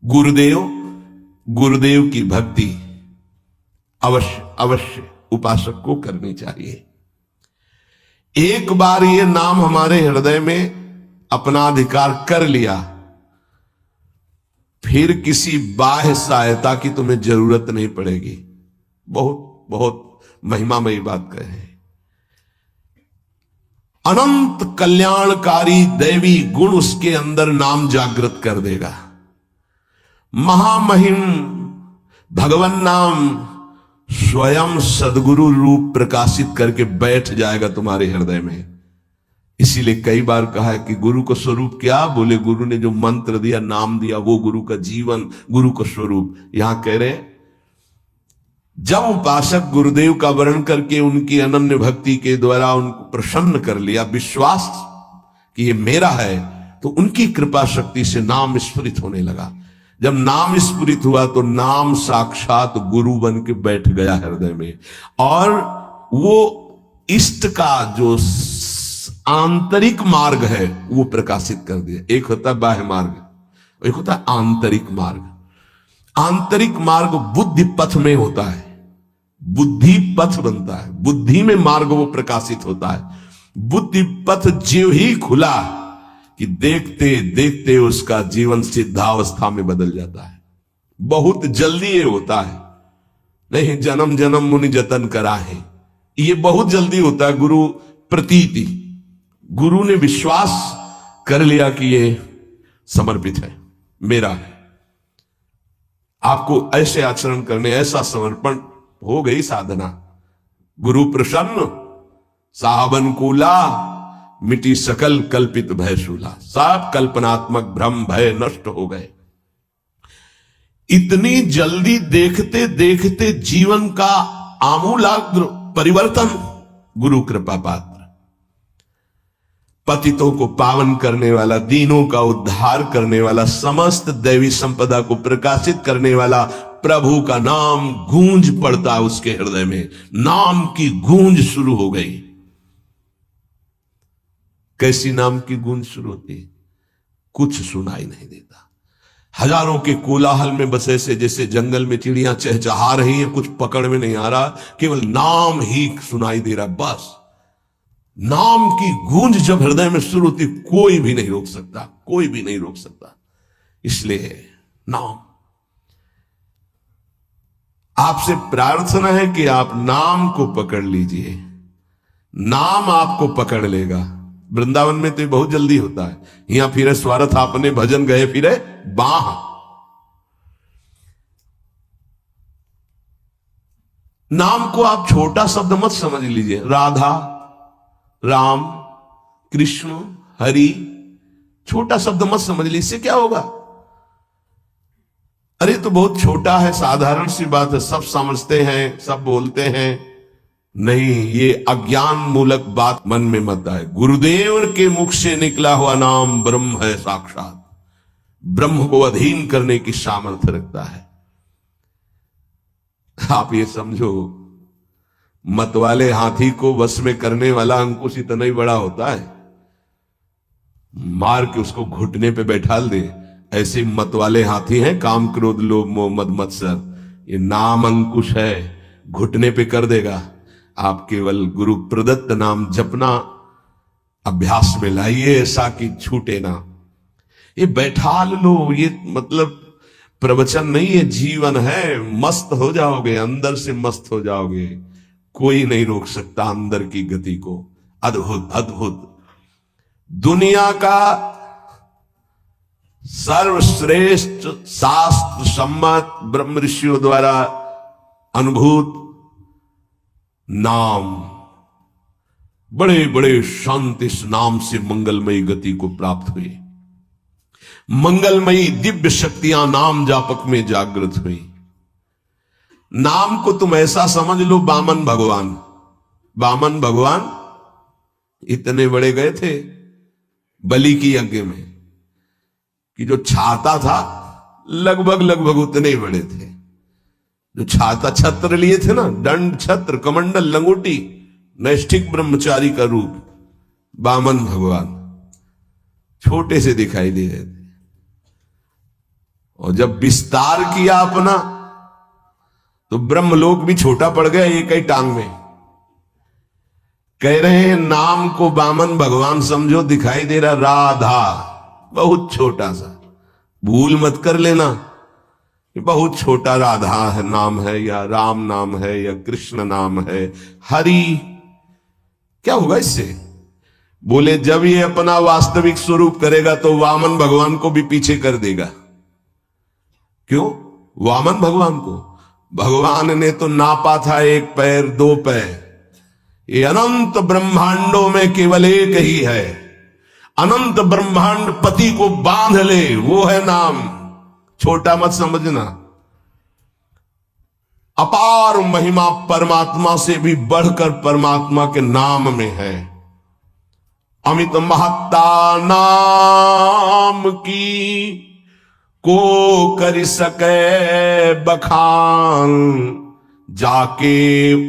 गुरुदेव गुरुदेव की भक्ति अवश्य अवश्य उपासक को करनी चाहिए। एक बार ये नाम हमारे हृदय में अपना अधिकार कर लिया, फिर किसी बाह्य सहायता की तुम्हें जरूरत नहीं पड़ेगी। बहुत बहुत महिमामयी बात कह रहे हैं। अनंत कल्याणकारी दैवी गुण उसके अंदर नाम जागृत कर देगा। महामहिम भगवान नाम स्वयं सदगुरु रूप प्रकाशित करके बैठ जाएगा तुम्हारे हृदय में। इसीलिए कई बार कहा है कि गुरु का स्वरूप क्या? बोले गुरु ने जो मंत्र दिया, नाम दिया, वो गुरु का जीवन, गुरु का स्वरूप। यहां कह रहे जब उपासक गुरुदेव का वर्णन करके उनकी अनन्य भक्ति के द्वारा उनको प्रसन्न कर लिया, विश्वास कि ये मेरा है, तो उनकी कृपा शक्ति से नाम स्फुरित होने लगा। जब नाम स्फुरित हुआ तो नाम साक्षात गुरु बन के बैठ गया हृदय में, और वो इष्ट का जो आंतरिक मार्ग है वो प्रकाशित कर दिया। एक होता है बाह्य मार्ग, एक होता है आंतरिक मार्ग। आंतरिक मार्ग बुद्धि पथ में होता है, बुद्धि पथ बनता है, बुद्धि में मार्ग वो प्रकाशित होता है। बुद्धि पथ ज्यों ही खुला कि देखते देखते उसका जीवन सिद्धावस्था में बदल जाता है। बहुत जल्दी ये होता है, नहीं जन्म जन्म मुनि जतन करा है, ये बहुत जल्दी होता है। गुरु प्रतीति, गुरु ने विश्वास कर लिया कि ये समर्पित है, मेरा है। आपको ऐसे आचरण करने, ऐसा समर्पण, हो गई साधना। गुरु प्रसन्न, साहबन कूला, मिटी सकल कल्पित भय शूला। सब कल्पनात्मक भ्रम भय नष्ट हो गए। इतनी जल्दी देखते देखते जीवन का आमूलाग्र परिवर्तन। गुरु कृपा पात्र, पतितों को पावन करने वाला, दीनों का उद्धार करने वाला, समस्त दैवी संपदा को प्रकाशित करने वाला प्रभु का नाम गूंज पड़ता उसके हृदय में। नाम की गूंज शुरू हो गई। कैसी नाम की गूंज शुरू होती? कुछ सुनाई नहीं देता। हजारों के कोलाहल में बस ऐसे जैसे जंगल में चिड़ियां चहचहा रही हैं, कुछ पकड़ में नहीं आ रहा, केवल नाम ही सुनाई दे रहा। बस नाम की गूंज जब हृदय में शुरू होती, कोई भी नहीं रोक सकता, कोई भी नहीं रोक सकता। इसलिए नाम, आपसे प्रार्थना है कि आप नाम को पकड़ लीजिए, नाम आपको पकड़ लेगा। वृंदावन में तो बहुत जल्दी होता है, यहां फिरे स्वार्थ आपने भजन गए फिरे बाह। नाम को आप छोटा शब्द मत समझ लीजिए। राधा, राम, कृष्ण, हरि, छोटा शब्द मत समझ लीजिए। इससे क्या होगा? अरे तो बहुत छोटा है, साधारण सी बात है, सब समझते हैं, सब बोलते हैं। नहीं, ये अज्ञान मूलक बात मन में मत आए। गुरुदेव के मुख से निकला हुआ नाम ब्रह्म है साक्षात। ब्रह्म को अधीन करने की सामर्थ्य रखता है। आप ये समझो, मतवाले हाथी को वश में करने वाला अंकुश इतना ही बड़ा होता है, मार के उसको घुटने पे बैठाल दे। ऐसे मतवाले हाथी हैं काम, क्रोध, लोभ, मोह, मद, मत्सर। ये नाम अंकुश है, घुटने पे कर देगा। आप केवल गुरु प्रदत्त नाम जपना अभ्यास में लाइए, ऐसा कि छूटे ना। ये बैठा लो, ये मतलब प्रवचन नहीं, ये जीवन है। मस्त हो जाओगे, अंदर से मस्त हो जाओगे। कोई नहीं रोक सकता अंदर की गति को। अद्भुत अद्भुत। दुनिया का सर्वश्रेष्ठ शास्त्र सम्मत ब्रह्म ऋषियों द्वारा अनुभूत नाम, बड़े बड़े संत इस नाम से मंगलमयी गति को प्राप्त हुए। मंगलमयी दिव्य शक्तियां नाम जापक में जागृत हुई। नाम को तुम ऐसा समझ लो, वामन भगवान, वामन भगवान इतने बड़े गए थे बलि की यज्ञ में कि जो छाता था लगभग लगभग उतने ही बड़े थे। जो छाता छत्र लिए थे ना, दंड, छत्र, कमंडल, लंगोटी, नैष्ठिक ब्रह्मचारी का रूप, वामन भगवान छोटे से दिखाई दे रहे थे। और जब विस्तार किया अपना तो ब्रह्मलोक भी छोटा पड़ गया एक ही टांग में। कह रहे हैं नाम को वामन भगवान समझो, दिखाई दे रहा राधा, बहुत छोटा सा, भूल मत कर लेना, बहुत छोटा राधा है नाम है, या राम नाम है, या कृष्ण नाम है, हरि। क्या होगा इससे? बोले जब ये अपना वास्तविक स्वरूप करेगा तो वामन भगवान को भी पीछे कर देगा। क्यों? वामन भगवान को भगवान ने तो नापा था 1 पैर 2 पैर, ये अनंत ब्रह्मांडों में केवल एक ही है। अनंत ब्रह्मांड पति को बांध ले, वो है नाम। छोटा मत समझना। अपार महिमा परमात्मा से भी बढ़कर परमात्मा के नाम में है। अमित महत्ता नाम की को कर सके बखान, जाके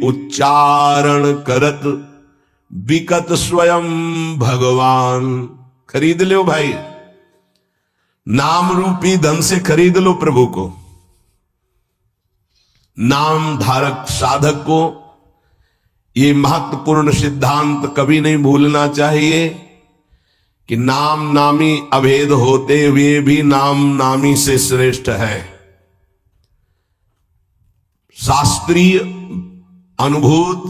उच्चारण करत बिकत स्वयं भगवान। खरीद लो भाई, नाम रूपी धन से खरीद लो प्रभु को। नाम धारक साधक को ये महत्वपूर्ण सिद्धांत कभी नहीं भूलना चाहिए कि नाम नामी अभेद होते हुए भी नाम नामी से श्रेष्ठ है। शास्त्रीय अनुभूत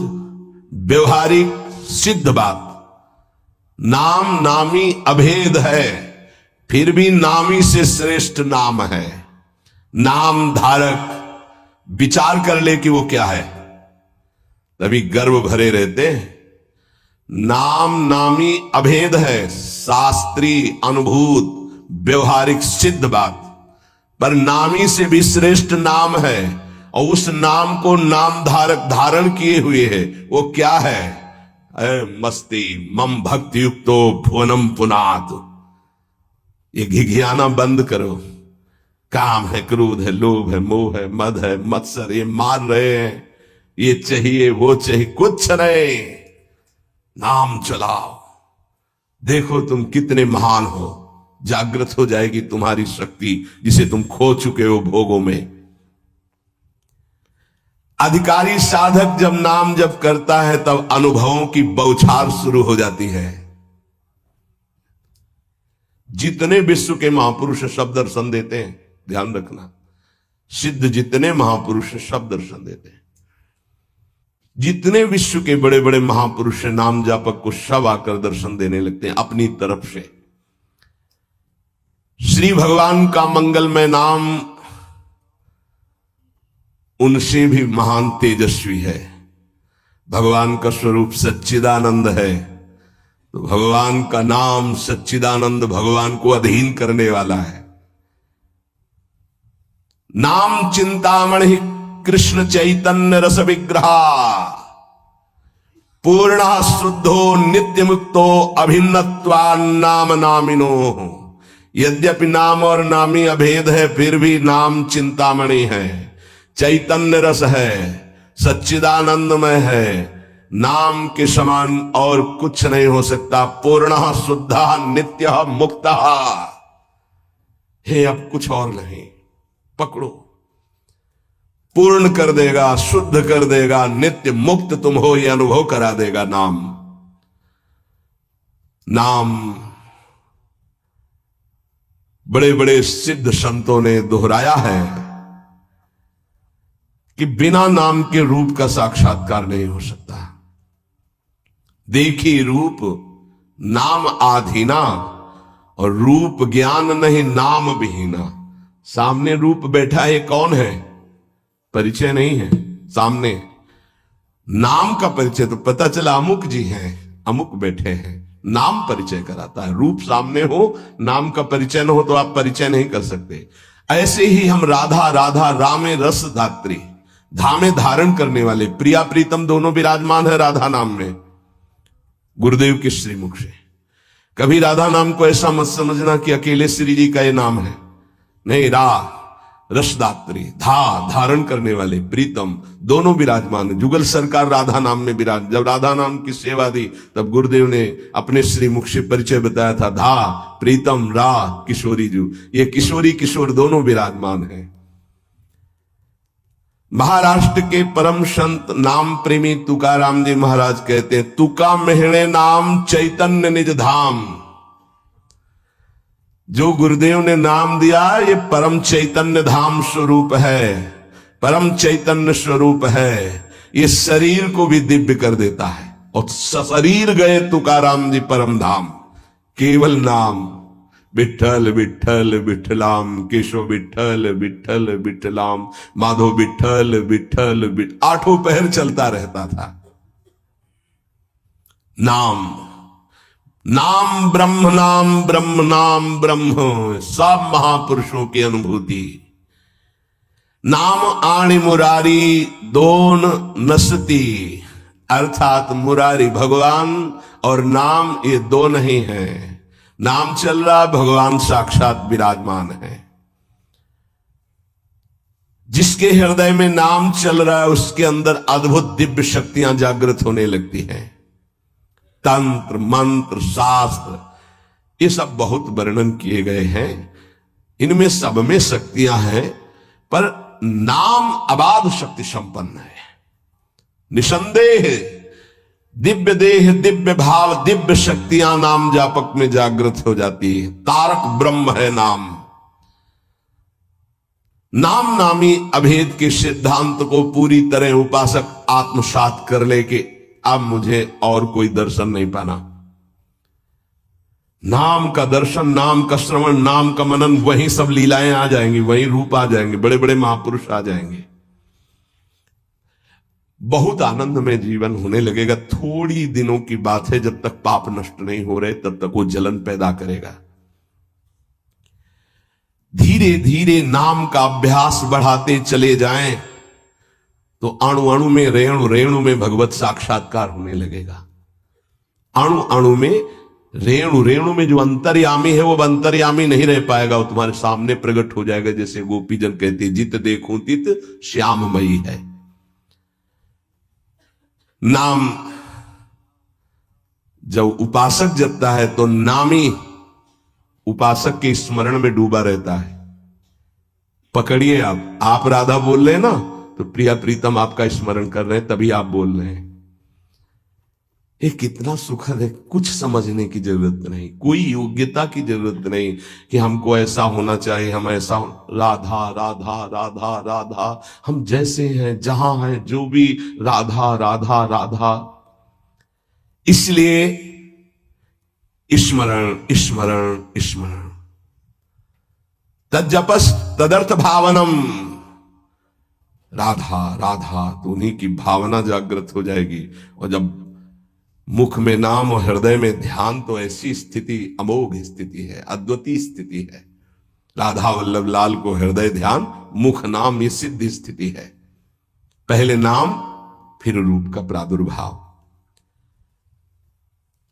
व्यवहारिक सिद्ध बात, नाम नामी अभेद है, फिर भी नामी से श्रेष्ठ नाम है। नाम धारक विचार कर ले कि वो क्या है, तभी गर्व भरे रहते। नाम नामी अभेद है, शास्त्रीय अनुभूत व्यवहारिक सिद्ध बात, पर नामी से भी श्रेष्ठ नाम है, और उस नाम को नाम धारक धारण किए हुए है। वो क्या है? मस्ती मम भक्ति युक्तो भुवनम पुनात। ये घिघियाना बंद करो। काम है, क्रोध है, लोभ है, मोह है, मद है, मत्सर, ये मार रहे हैं, ये चाहिए वो चाहिए, कुछ नहीं। नाम चलाओ, देखो तुम कितने महान हो। जागृत हो जाएगी तुम्हारी शक्ति जिसे तुम खो चुके हो भोगों में। अधिकारी साधक जब नाम जप करता है तब अनुभवों की बौछार शुरू हो जाती है। जितने विश्व के महापुरुष शब्द दर्शन देते हैं, ध्यान रखना, सिद्ध जितने महापुरुष शब्द दर्शन देते हैं, जितने विश्व के बड़े बड़े महापुरुष नाम जापक को सब आकर दर्शन देने लगते हैं अपनी तरफ से। श्री भगवान का मंगलमय नाम उनसे भी महान तेजस्वी है। भगवान का स्वरूप सच्चिदानंद है, तो भगवान का नाम सच्चिदानंद भगवान को अधीन करने वाला है। नाम चिंतामणि कृष्ण चैतन्य रस विग्रहा, पूर्ण शुद्धो नित्य मुक्तो अभिन्नत्वा नाम नामिनो। यद्यपि नाम और नामी अभेद है, फिर भी नाम चिंतामणि है, चैतन्य रस है, सच्चिदानंदमय है। नाम के समान और कुछ नहीं हो सकता। पूर्ण शुद्ध नित्य मुक्त है, अब कुछ और नहीं। पकड़ो, पूर्ण कर देगा, शुद्ध कर देगा, नित्य मुक्त तुम हो यह अनुभव करा देगा नाम। नाम बड़े बड़े सिद्ध संतों ने दोहराया है कि बिना नाम के रूप का साक्षात्कार नहीं हो सकता। देखी रूप नाम आधीना, और रूप ज्ञान नहीं नाम विहीना। सामने रूप बैठा है, कौन है? परिचय नहीं है सामने। नाम का परिचय तो पता चला अमुक जी हैं, अमुक बैठे हैं। नाम परिचय कराता है। रूप सामने हो, नाम का परिचय न हो तो आप परिचय नहीं कर सकते। ऐसे ही हम राधा राधा रामे रस धात्री, धामे धारण करने वाले, प्रिया प्रीतम दोनों विराजमान है राधा नाम में, गुरुदेव के श्रीमुख से। कभी राधा नाम को ऐसा मत समझना कि अकेले श्री जी का ये नाम है। नहीं, रसदात्री, धारण करने वाले, प्रीतम, दोनों विराजमान है। जुगल सरकार राधा नाम में विराज, जब राधा नाम की सेवा दी तब गुरुदेव ने अपने श्रीमुख से परिचय बताया था, प्रीतम, किशोरी जू, ये किशोरी किशोर दोनों विराजमान है। महाराष्ट्र के परम संत नाम प्रेमी तुकाराम जी महाराज कहते हैं, तुका मेहणे नाम चैतन्य निज धाम। जो गुरुदेव ने नाम दिया ये परम चैतन्य धाम स्वरूप है, परम चैतन्य स्वरूप है। ये शरीर को भी दिव्य कर देता है। और शरीर गए तुकाराम जी परम धाम, केवल नाम विठल विठल विठलाम, केशव विठल विठल विठलाम, माधव विठल विठल विठल, आठों पहर चलता रहता था। नाम नाम ब्रह्म, नाम ब्रह्म, नाम ब्रह्म, सब महापुरुषों की अनुभूति। नाम आणी मुरारी दोन नसती, अर्थात मुरारी भगवान और नाम ये दो नहीं है। नाम चल रहा, भगवान साक्षात विराजमान है। जिसके हृदय में नाम चल रहा है उसके अंदर अद्भुत दिव्य शक्तियां जागृत होने लगती हैं। तंत्र, मंत्र, शास्त्र, ये सब बहुत वर्णन किए गए हैं। इनमें सब में शक्तियां हैं, पर नाम अबाध शक्ति संपन्न है। निसंदेह दिव्य देह, दिव्य भाव, दिव्य शक्तियां नाम जापक में जागृत हो जाती है। तारक ब्रह्म है नाम। नाम नामी अभेद के सिद्धांत को पूरी तरह उपासक आत्मसात कर ले कि अब मुझे और कोई दर्शन नहीं पाना। नाम का दर्शन, नाम का श्रवण, नाम का मनन, वहीं सब लीलाएं आ जाएंगी, वहीं रूप आ जाएंगे, बड़े बड़े महापुरुष आ जाएंगे। बहुत आनंद में जीवन होने लगेगा। थोड़ी दिनों की बात है, जब तक पाप नष्ट नहीं हो रहे तब तक वो जलन पैदा करेगा। धीरे धीरे नाम का अभ्यास बढ़ाते चले जाएं तो अणु अणु में, रेणु रेणु में भगवत साक्षात्कार होने लगेगा। अणु अणु में, रेणु रेणु में जो अंतर्यामी है वो अंतर्यामी नहीं रह पाएगा, वो तुम्हारे सामने प्रकट हो जाएगा। जैसे गोपीजन कहते, जित देखूं तित श्याममयी है। नाम जब उपासक जपता है तो नामी उपासक के स्मरण में डूबा रहता है। पकड़िए, आप राधा बोल रहे हैं ना, तो प्रिया प्रीतम आपका स्मरण कर रहे हैं, तभी आप बोल रहे हैं। ये कितना सुखद है। कुछ समझने की जरूरत नहीं, कोई योग्यता की जरूरत नहीं कि हमको ऐसा होना चाहिए, हम ऐसा राधा राधा राधा राधा, हम जैसे हैं, जहां हैं, जो भी राधा राधा राधा। इसलिए स्मरण स्मरण स्मरण, तज्जपस तदर्थ भावनम, राधा राधा, तो उन्हीं की भावना जागृत हो जाएगी। और जब मुख में नाम और हृदय में ध्यान, तो ऐसी स्थिति अमोघ स्थिति है, अद्वितीय स्थिति है। राधा वल्लभ लाल को हृदय ध्यान, मुख नाम, ये सिद्ध स्थिति है। पहले नाम, फिर रूप का प्रादुर्भाव।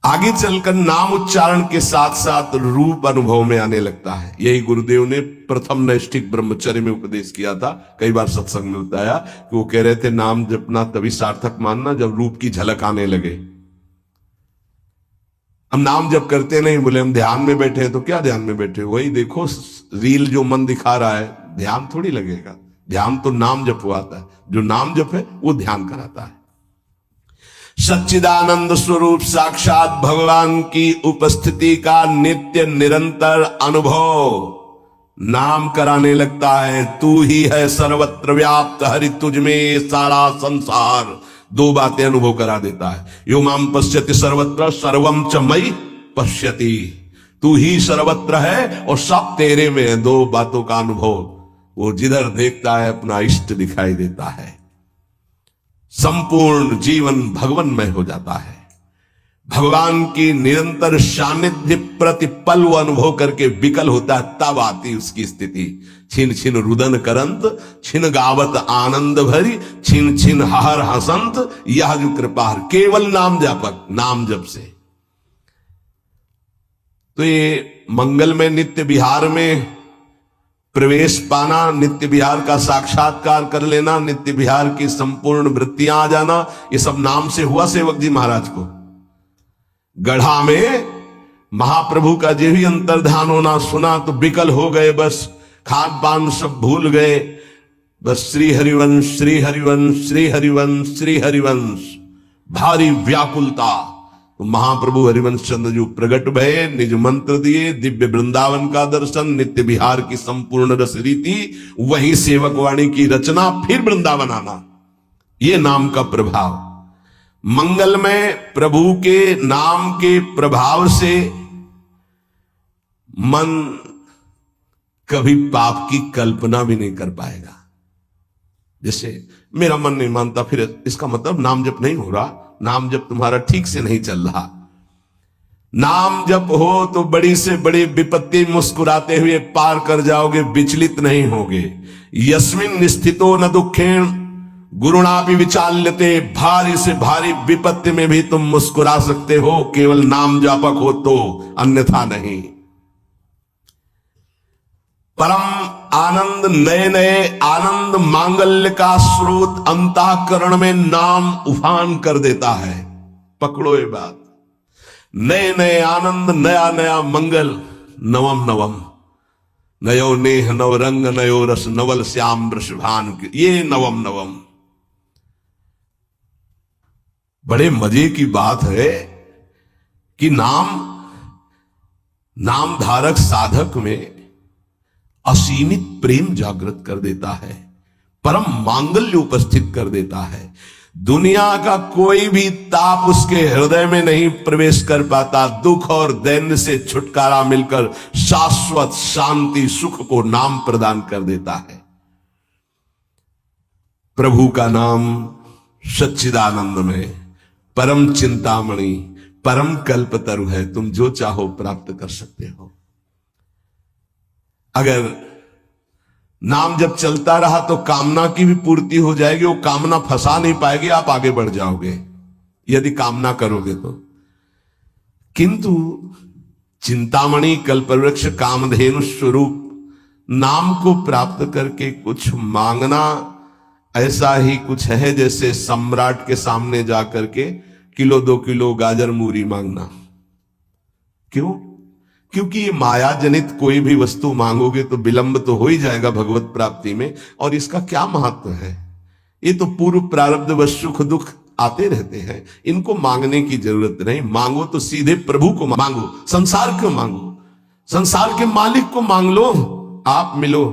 आगे चलकर नाम उच्चारण के साथ साथ रूप अनुभव में आने लगता है। यही गुरुदेव ने प्रथम नैष्ठिक ब्रह्मचर्य में उपदेश किया था। कई बार सत्संग में बताया कि वो कह रहे थे, नाम जपना तभी सार्थक मानना जब रूप की झलक आने लगे। हम नाम जप करते नहीं, बोले हम ध्यान में बैठे हैं, तो क्या ध्यान में बैठे, वही देखो रील जो मन दिखा रहा है, ध्यान थोड़ी लगेगा। ध्यान तो नाम जपवाता है, जो नाम जप है वो ध्यान कराता है। सच्चिदानंद स्वरूप साक्षात भगवान की उपस्थिति का नित्य निरंतर अनुभव नाम कराने लगता है। तू ही है सर्वत्र व्याप्त, हरि तुझ में सारा संसार। दो बातें अनुभव करा देता है। यो माम पश्यति सर्वत्र सर्वम च मयि पश्यति, तू ही सर्वत्र है और सब तेरे में है। दो बातों का अनुभव, वो जिधर देखता है अपना इष्ट दिखाई देता है। संपूर्ण जीवन भगवन्मय हो जाता है। भगवान की निरंतर सानिध्य प्रति पल वो अनुभव करके विकल होता है, तब आती उसकी स्थिति। छिन छिन रुदन करंत, छिन गावत आनंद भरी, छिन छिन हर हसंत, यह जो कृपा केवल नाम जापक, नाम जप से। तो ये मंगल में नित्य विहार में प्रवेश पाना, नित्य विहार का साक्षात्कार कर लेना, नित्य विहार की संपूर्ण वृत्तियां आ जाना, ये सब नाम से हुआ सेवक जी महाराज को। गढ़ा में महाप्रभु का जो भी अंतर्ध्यान होना सुना तो विकल हो गए, बस खान पान सब भूल गए, बस श्री हरिवंश श्री हरिवंश श्री हरिवंश श्री हरिवंश, भारी व्याकुलता। तो महाप्रभु हरिवंश चंद्र जी प्रकट भये, निज मंत्र दिए, दिव्य वृंदावन का दर्शन, नित्य विहार की संपूर्ण रस रीति, वही सेवक वाणी की रचना, फिर वृंदावन आना, ये नाम का प्रभाव। मंगल में प्रभु के नाम के प्रभाव से मन कभी पाप की कल्पना भी नहीं कर पाएगा। जैसे मेरा मन नहीं मानता, फिर इसका मतलब नाम जप नहीं हो रहा, नाम जप तुम्हारा ठीक से नहीं चल रहा। नाम जप हो तो बड़ी से बड़ी विपत्ति मुस्कुराते हुए पार कर जाओगे, विचलित नहीं होगे। यस्मिन स्थितो न दुखेण गुरुणा भी विचाल्यते, भारी से भारी विपत्ति में भी तुम मुस्कुरा सकते हो, केवल नाम जापक हो तो, अन्यथा नहीं। परम आनंद, नए नए आनंद मांगल्य का स्रोत अंतःकरण में नाम उफान कर देता है। पकड़ो ये बात, नए नए आनंद, नया नया मंगल, नवम नवम, नयो नेह नव रंग नयो रस नवल श्याम वृषभान, ये नवम नवम। बड़े मजे की बात है कि नाम धारक साधक में असीमित प्रेम जागृत कर देता है, परम मांगल्य उपस्थित कर देता है। दुनिया का कोई भी ताप उसके हृदय में नहीं प्रवेश कर पाता। दुख और दैन्य से छुटकारा मिलकर शाश्वत शांति सुख को नाम प्रदान कर देता है। प्रभु का नाम सच्चिदानंद में परम चिंतामणि, परम कल्पतरु है, तुम जो चाहो प्राप्त कर सकते हो। अगर नाम जब चलता रहा तो कामना की भी पूर्ति हो जाएगी, वो कामना फंसा नहीं पाएगी, आप आगे बढ़ जाओगे यदि कामना करोगे तो। किंतु चिंतामणि कल्पवृक्ष कामधेनु स्वरूप नाम को प्राप्त करके कुछ मांगना ऐसा ही कुछ है जैसे सम्राट के सामने जाकर के किलो 2 किलो गाजर मूरी मांगना। क्यों? क्योंकि ये माया जनित कोई भी वस्तु मांगोगे तो विलंब तो हो ही जाएगा भगवत प्राप्ति में, और इसका क्या महत्व है? ये तो पूर्व प्रारब्ध व सुख दुख आते रहते हैं, इनको मांगने की जरूरत नहीं। मांगो तो सीधे प्रभु को मांगो, संसार क्यों मांगो? संसार के मालिक को मांग लो, आप मिलो।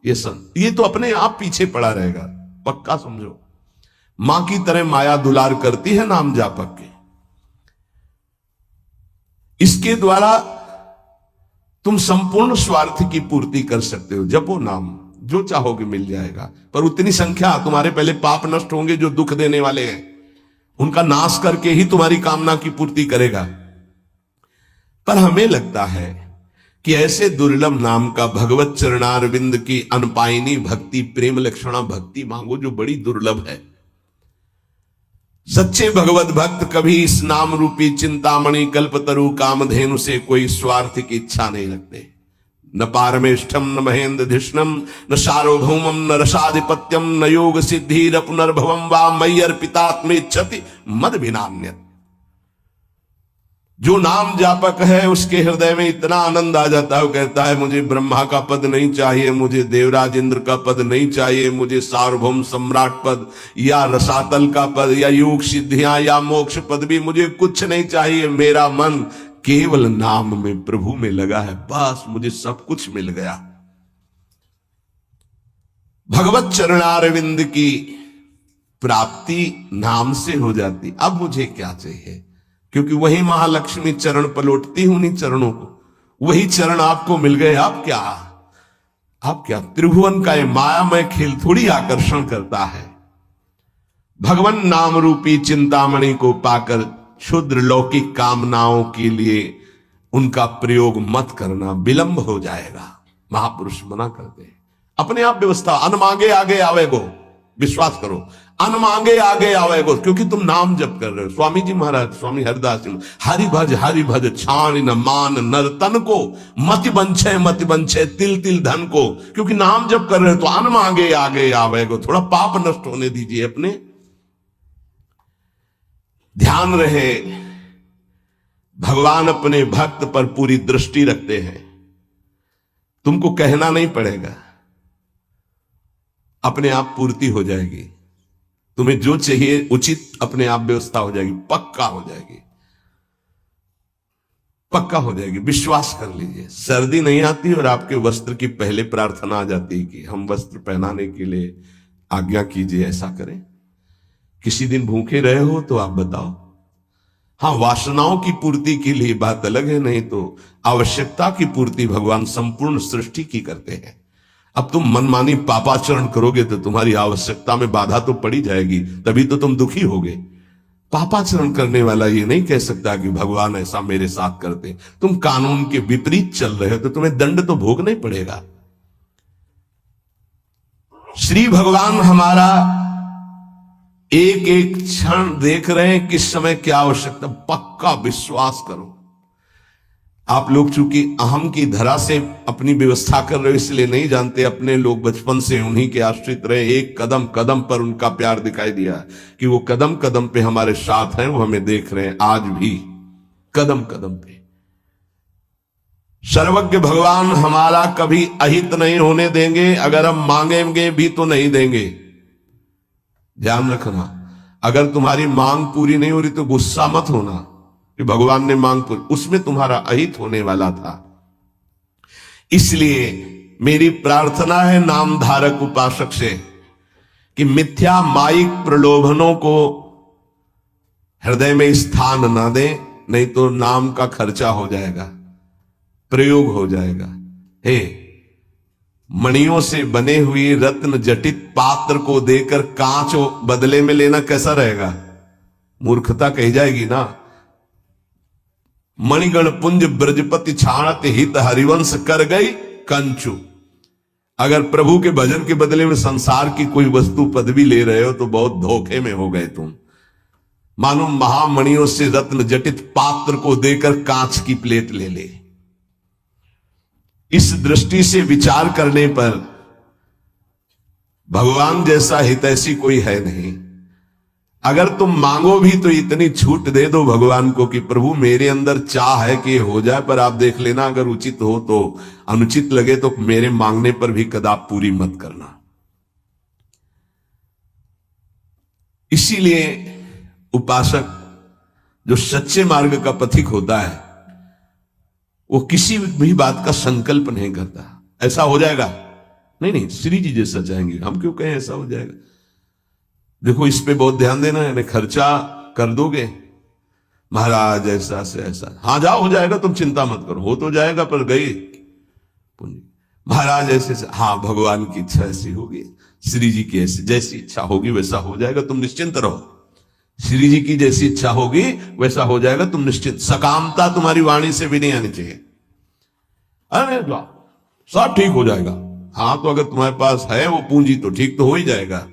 ये तो अपने आप पीछे पड़ा रहेगा, पक्का समझो। मां की तरह माया दुलार करती है नाम जापक के। इसके द्वारा तुम संपूर्ण स्वार्थ की पूर्ति कर सकते हो। जपो नाम, जो चाहोगे मिल जाएगा, पर उतनी संख्या तुम्हारे पहले पाप नष्ट होंगे जो दुख देने वाले हैं, उनका नाश करके ही तुम्हारी कामना की पूर्ति करेगा। पर हमें लगता है कि ऐसे दुर्लभ नाम का भगवत चरणारविंद की अनपायनी भक्ति, प्रेम लक्षणा भक्ति मांगो जो बड़ी दुर्लभ है। सच्चे भगवत भक्त कभी इस नाम रूपी चिंतामणि कल्पतरु कामधेनु से कोई स्वार्थ की इच्छा नहीं रखते। न पारमेष्ठम न महेंद्र धिष्णम न सार्वभौमम न रसाधिपत्यम न योग सिद्धि न पुनर्भवम वा मयि अर्पितात्मेच्छति मद भिनान्यत्। जो नाम जापक है उसके हृदय में इतना आनंद आ जाता है, वो कहता है मुझे ब्रह्मा का पद नहीं चाहिए, मुझे देवराज इंद्र का पद नहीं चाहिए, मुझे सार्वभौम सम्राट पद या रसातल का पद या योग सिद्धियां या मोक्ष पद भी मुझे कुछ नहीं चाहिए। मेरा मन केवल नाम में प्रभु में लगा है, बस मुझे सब कुछ मिल गया। भगवत चरणारविंद की प्राप्ति नाम से हो जाती। अब मुझे क्या चाहिए? क्योंकि वही महालक्ष्मी चरण पलटती हूं उन्हीं चरणों को, वही चरण आपको मिल गए। आप क्या त्रिभुवन का ये मायामय खेल थोड़ी आकर्षण करता है। भगवान नाम रूपी चिंतामणि को पाकर क्षुद्र लौकिक कामनाओं के लिए उनका प्रयोग मत करना, विलंब हो जाएगा। महापुरुष मना करते हैं। अपने आप व्यवस्था, अन मांगे आगे आवेगो, विश्वास करो। अन मांगे आगे आवेगो, क्योंकि तुम नाम जप कर रहे हो। स्वामी जी महाराज, स्वामी हरिदास जी, हरि भज छाण न मान नर तन को, मति बंछे तिल तिल धन को। क्योंकि नाम जप कर रहे हो तो अन मांगे आगे आवेगो। थोड़ा पाप नष्ट होने दीजिए अपने। ध्यान रहे, भगवान अपने भक्त पर पूरी दृष्टि रखते हैं। तुमको कहना नहीं पड़ेगा, अपने आप पूर्ति हो जाएगी। तुम्हें जो चाहिए उचित अपने आप व्यवस्था हो जाएगी, पक्का हो जाएगी, पक्का हो जाएगी। विश्वास कर लीजिए। सर्दी नहीं आती और आपके वस्त्र की पहले प्रार्थना आ जाती है कि हम वस्त्र पहनाने के लिए आज्ञा कीजिए, ऐसा करें। किसी दिन भूखे रहे हो तो आप बताओ। हाँ, वासनाओं की पूर्ति के लिए बात अलग है, नहीं तो आवश्यकता की पूर्ति भगवान संपूर्ण सृष्टि की करते हैं। अब तुम मनमानी पापाचरण करोगे तो तुम्हारी आवश्यकता में बाधा तो पड़ी जाएगी, तभी तो तुम दुखी होगे। पापाचरण करने वाला ये नहीं कह सकता कि भगवान ऐसा मेरे साथ करते। तुम कानून के विपरीत चल रहे हो तो तुम्हें दंड तो भोगना ही पड़ेगा। श्री भगवान हमारा एक एक क्षण देख रहे हैं, किस समय क्या आवश्यकता। पक्का विश्वास करो। आप लोग चूंकि अहम की धरा से अपनी व्यवस्था कर रहे हो इसलिए नहीं जानते, अपने लोग बचपन से उन्हीं के आश्रित रहे। एक कदम कदम पर उनका प्यार दिखाई दिया कि वो कदम कदम पे हमारे साथ हैं, वो हमें देख रहे हैं आज भी, कदम कदम पे। सर्वज्ञ भगवान हमारा कभी अहित नहीं होने देंगे। अगर हम मांगेंगे भी तो नहीं देंगे। ध्यान रखना, अगर तुम्हारी मांग पूरी नहीं हो रही तो गुस्सा मत होना कि भगवान ने मांग पूरी, उसमें तुम्हारा अहित होने वाला था। इसलिए मेरी प्रार्थना है नामधारक उपासक से कि मिथ्या माइक प्रलोभनों को हृदय में स्थान ना दे, नहीं तो नाम का खर्चा हो जाएगा, प्रयोग हो जाएगा। हे, मणियों से बने हुए रत्न जटित पात्र को देकर कांच बदले में लेना कैसा रहेगा? मूर्खता कही जाएगी ना। मणिगण पुंज ब्रजपति छाणत हित हरिवंश कर गई कंचु। अगर प्रभु के भजन के बदले में संसार की कोई वस्तु पदवी ले रहे हो तो बहुत धोखे में हो गए तुम। मानो महामणियों से रत्न जटित पात्र को देकर कांच की प्लेट ले ले। इस दृष्टि से विचार करने पर भगवान जैसा हितैषी कोई है नहीं। अगर तुम मांगो भी तो इतनी छूट दे दो भगवान को कि प्रभु मेरे अंदर चाह है कि हो जाए, पर आप देख लेना अगर उचित हो तो, अनुचित लगे तो मेरे मांगने पर भी कदाप पूरी मत करना। इसीलिए उपासक जो सच्चे मार्ग का पथिक होता है वो किसी भी बात का संकल्प नहीं करता ऐसा हो जाएगा। नहीं, श्री जी जैसा चाहेंगे, हम क्यों कहें ऐसा हो जाएगा। देखो इस पे बहुत ध्यान देना है। खर्चा कर दोगे महाराज ऐसा से ऐसा, हाँ जाओ हो जाएगा, तुम चिंता मत करो, हो तो जाएगा, पर गई पूंजी। महाराज ऐसे से, हाँ भगवान की इच्छा ऐसी होगी, श्री जी की ऐसी जैसी इच्छा होगी वैसा हो जाएगा, तुम निश्चिंत रहो। श्री जी की जैसी इच्छा होगी वैसा हो जाएगा, तुम निश्चिंत। सकामता तुम्हारी वाणी से भी नहीं आनी चाहिए। अरे सब ठीक हो जाएगा। हाँ तो अगर तुम्हारे पास है वो पूंजी तो ठीक तो हो ही जाएगा।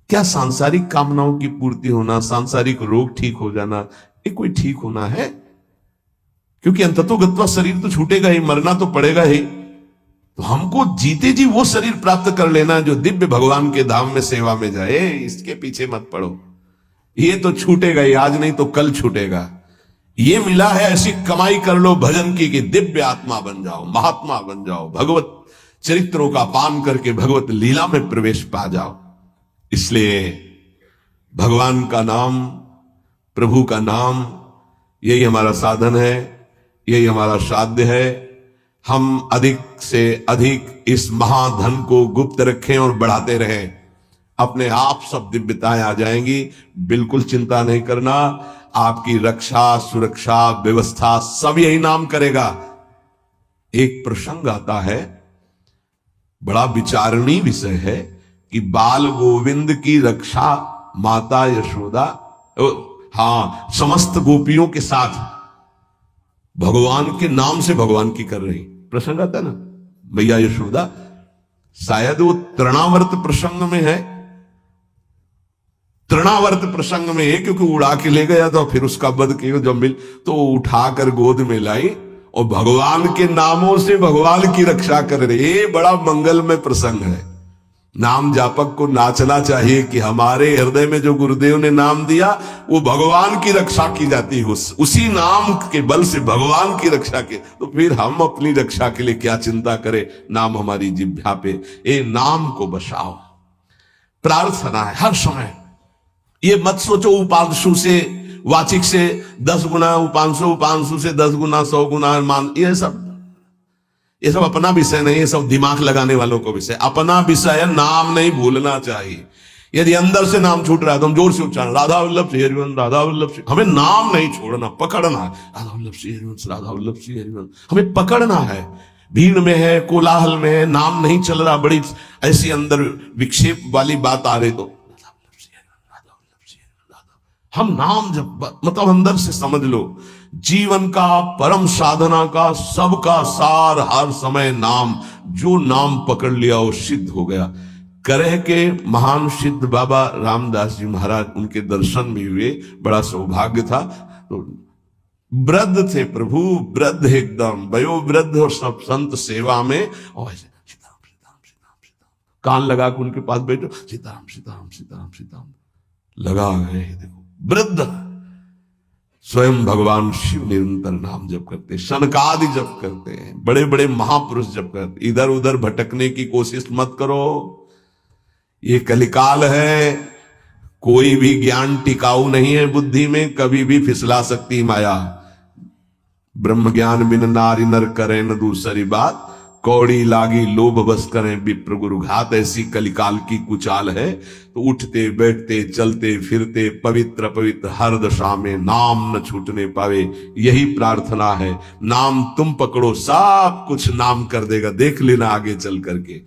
क्या सांसारिक कामनाओं की पूर्ति होना, सांसारिक रोग ठीक हो जाना, ये कोई ठीक होना है? क्योंकि अंततोगत्वा शरीर तो छूटेगा ही, मरना तो पड़ेगा ही। तो हमको जीते जी वो शरीर प्राप्त कर लेना जो दिव्य भगवान के धाम में सेवा में जाए। इसके पीछे मत पड़ो, ये तो छूटेगा ही, आज नहीं तो कल छूटेगा। ये मिला है ऐसी कमाई कर लो भजन की कि दिव्य आत्मा बन जाओ, महात्मा बन जाओ, भगवत चरित्रों का पान करके भगवत लीला में प्रवेश पा जाओ। इसलिए भगवान का नाम, प्रभु का नाम, यही हमारा साधन है, यही हमारा साध्य है। हम अधिक से अधिक इस महाधन को गुप्त रखें और बढ़ाते रहें, अपने आप सब दिव्यताएं आ जाएंगी। बिल्कुल चिंता नहीं करना, आपकी रक्षा, सुरक्षा, व्यवस्था सब यही नाम करेगा। एक प्रसंग आता है, बड़ा विचारणीय विषय है कि बाल गोविंद की रक्षा माता यशोदा, हाँ, समस्त गोपियों के साथ भगवान के नाम से भगवान की कर रही। प्रसंग आता है ना, भैया यशोदा, शायद वो तृणावर्त प्रसंग में है, तृणावर्त प्रसंग में है, क्योंकि उड़ा के ले गया था, फिर उसका वध किया जब मिल तो उठाकर गोद में लाई और भगवान के नामों से भगवान की रक्षा कर रहे। ये बड़ा मंगलमय प्रसंग है। नाम जापक को नाचना चाहिए कि हमारे हृदय में जो गुरुदेव ने नाम दिया वो भगवान की रक्षा की जाती है, उसी नाम के बल से भगवान की रक्षा के। तो फिर हम अपनी रक्षा के लिए क्या चिंता करें, नाम हमारी जिह्वा पे। ये नाम को बसाओ, प्रार्थना है हर समय। ये मत सोचो उपांशु से वाचिक से 10 गुना, उपांशु से 10 गुना 100 गुना मान, ये सब अपना विषय नहीं, ये सब दिमाग लगाने वालों को विषय। अपना विषय है, नाम नहीं भूलना चाहिए। यदि अंदर से नाम छूट रहा है तो हम जोर से उच्चारण राधा वल्लभ श्री हरिवंश, राधा वल्लभ श्री, हमें नाम नहीं छोड़ना, पकड़ना है। राधा वल्लभ श्री हरिवंश, राधा वल्लभ श्री हरिवंश, हमें पकड़ना है। भीड़ में है, कोलाहल में है, नाम नहीं चल रहा, बड़ी ऐसी अंदर विक्षेप वाली बात आ रही तो हम नाम जब मतलब अंदर से समझ लो, जीवन का परम साधना का सबका सार हर समय नाम। जो नाम पकड़ लिया वो सिद्ध हो गया। करह के महान सिद्ध बाबा रामदास जी महाराज, उनके दर्शन भी हुए, बड़ा सौभाग्य था। तो वृद्ध थे प्रभु, वृद्ध एकदम वयोवृद्ध, और सब संत सेवा में, और ऐसे सीताराम सीताराम सीताराम सीताराम कान लगा के उनके पास बैठो, सीताराम सीताराम सीताराम सीताराम लगा गए। देखो वृद्ध स्वयं भगवान शिव निरंतर नाम जप करते, शनकादि जप करते हैं, बड़े बड़े महापुरुष जप करते। इधर उधर भटकने की कोशिश मत करो, ये कलिकाल है। कोई भी ज्ञान टिकाऊ नहीं है बुद्धि में, कभी भी फिसला सकती माया। ब्रह्म ज्ञान बिन नारी नर करे न दूसरी बात, कौड़ी लागी लोभ बस करें विप्र गुरु घात। ऐसी कलिकाल की कुचाल है। तो उठते बैठते चलते फिरते पवित्र पवित्र हर दशा में नाम न छूटने पावे, यही प्रार्थना है। नाम तुम पकड़ो, सब कुछ नाम कर देगा, देख लेना आगे चल करके।